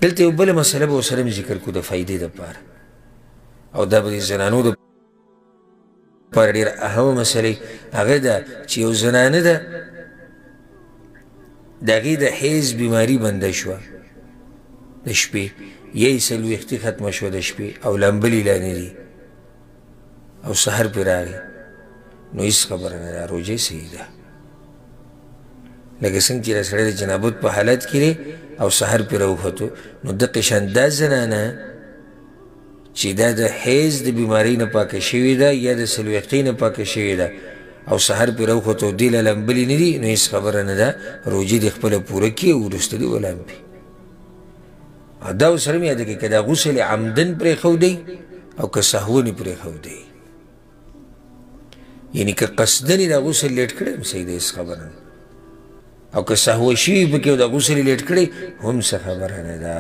دلته یو بله مسله به ورسره مې ذکر کړو د فایدې دپاره او دا به د زنانو دپاره ډېره اهمه مسله هغه ده چې یو زنانه ده د هغې د حیض بیماري بنده شوه د شپې یا یې څلوېښتي ختمه شوه د شپې او لمبلې لا نه دي او سحر پرې راغی نو هېڅ خبره نه ده روژې صحیح ده لکه څنګه چې دا سړی د جنابت په حالت کې دی او سحر پرې راوختو نو دقې شان دا زنانه چې دا د حیض د بیمارۍ نه پاکه شوې ده یا د څلوېښتۍ نه پاکه شوې ده او سحر پرې راوختو دې له لمبلې نه دي نو هېڅ خبره نه ده روژې دې خپله پوره کړي او وروسته دې ولامبي دا ورسره مې یاده کړي که دا غسل عمدن پرېښودی او که سهون یې پرېښودی یعنې که قصدن یې دا غسل لیټ کړی هم صحیح ده هېڅ خبره نه او که سهوه شوي پکې او دا غسل یې لیټ کړی هم څه خبره نه ده